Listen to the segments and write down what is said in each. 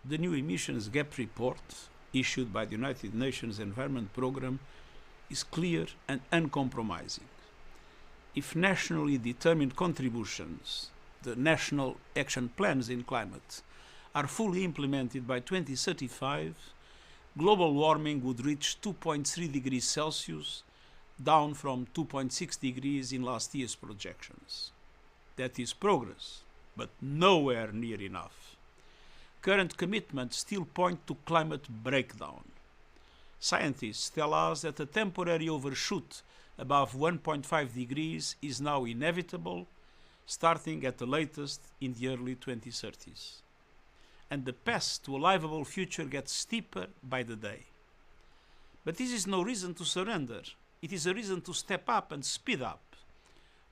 The new emissions gap report issued by the United Nations Environment Programme is clear and uncompromising. If nationally determined contributions, the national action plans in climate, are fully implemented by 2035, global warming would reach 2.3 degrees Celsius, down from 2.6 degrees in last year's projections. That is progress, but nowhere near enough. Current commitments still point to climate breakdown. Scientists tell us that a temporary overshoot above 1.5 degrees is now inevitable, starting at the latest in the early 2030s. And the path to a livable future gets steeper by the day. But this is no reason to surrender. It is a reason to step up and speed up.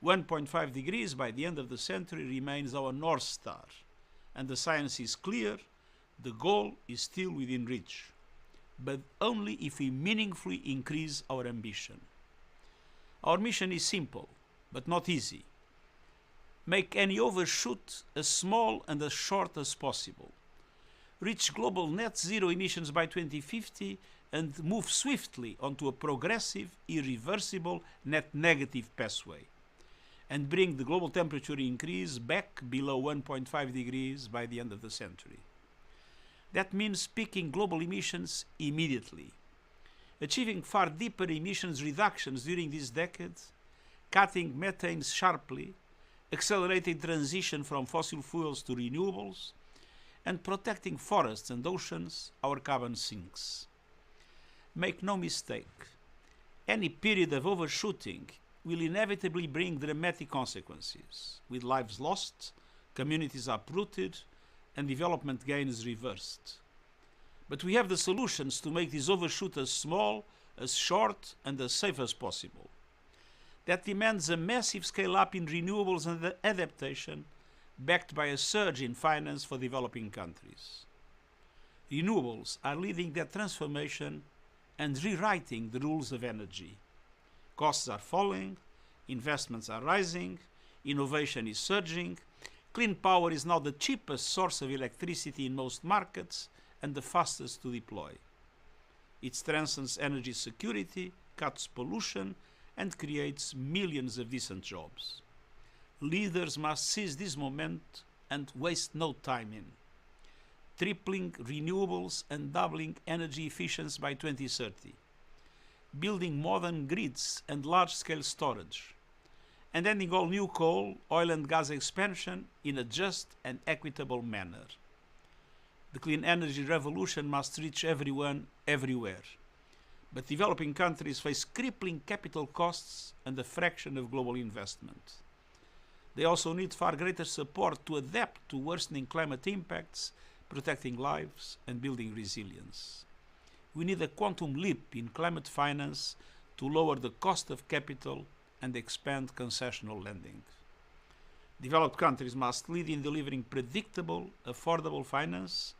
1.5 degrees by the end of the century remains our North Star, and the science is clear, the goal is still within reach, but only if we meaningfully increase our ambition. Our mission is simple, but not easy. Make any overshoot as small and as short as possible. Reach global net zero emissions by 2050 and move swiftly onto a progressive, irreversible, net negative pathway. And bring the global temperature increase back below 1.5 degrees by the end of the century. That means peaking global emissions immediately, achieving far deeper emissions reductions during this decade, cutting methane sharply, accelerating transition from fossil fuels to renewables, and protecting forests and oceans, our carbon sinks. Make no mistake, any period of overshooting will inevitably bring dramatic consequences, with lives lost, communities uprooted, and development gains reversed. But we have the solutions to make this overshoot as small, as short, and as safe as possible. That demands a massive scale-up in renewables and adaptation, backed by a surge in finance for developing countries. Renewables are leading that transformation and rewriting the rules of energy. Costs are falling, investments are rising, innovation is surging, clean power is now the cheapest source of electricity in most markets and the fastest to deploy. It strengthens energy security, cuts pollution, and creates millions of decent jobs. Leaders must seize this moment and waste no time in. Tripling renewables and doubling energy efficiency by 2030. Building modern grids and large-scale storage, and ending all new coal, oil and gas expansion in a just and equitable manner. The clean energy revolution must reach everyone, everywhere. But developing countries face crippling capital costs and a fraction of global investment. They also need far greater support to adapt to worsening climate impacts, protecting lives and building resilience. We need a quantum leap in climate finance to lower the cost of capital and expand concessional lending. Developed countries must lead in delivering predictable, affordable finance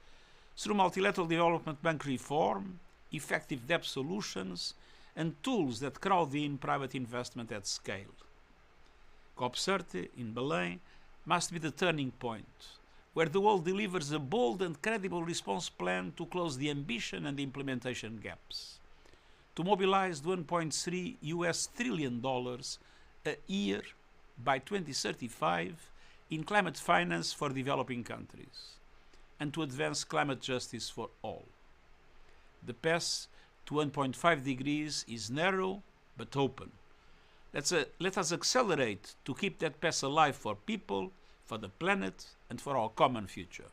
through multilateral development bank reform, effective debt solutions, and tools that crowd in private investment at scale. COP30 in Belém must be the turning point, where the world delivers a bold and credible response plan to close the ambition and implementation gaps, to mobilize $1.3 trillion a year by 2035 in climate finance for developing countries, and to advance climate justice for all. The path to 1.5 degrees is narrow but open. Let us accelerate to keep that path alive for people, for the planet, and for our common future.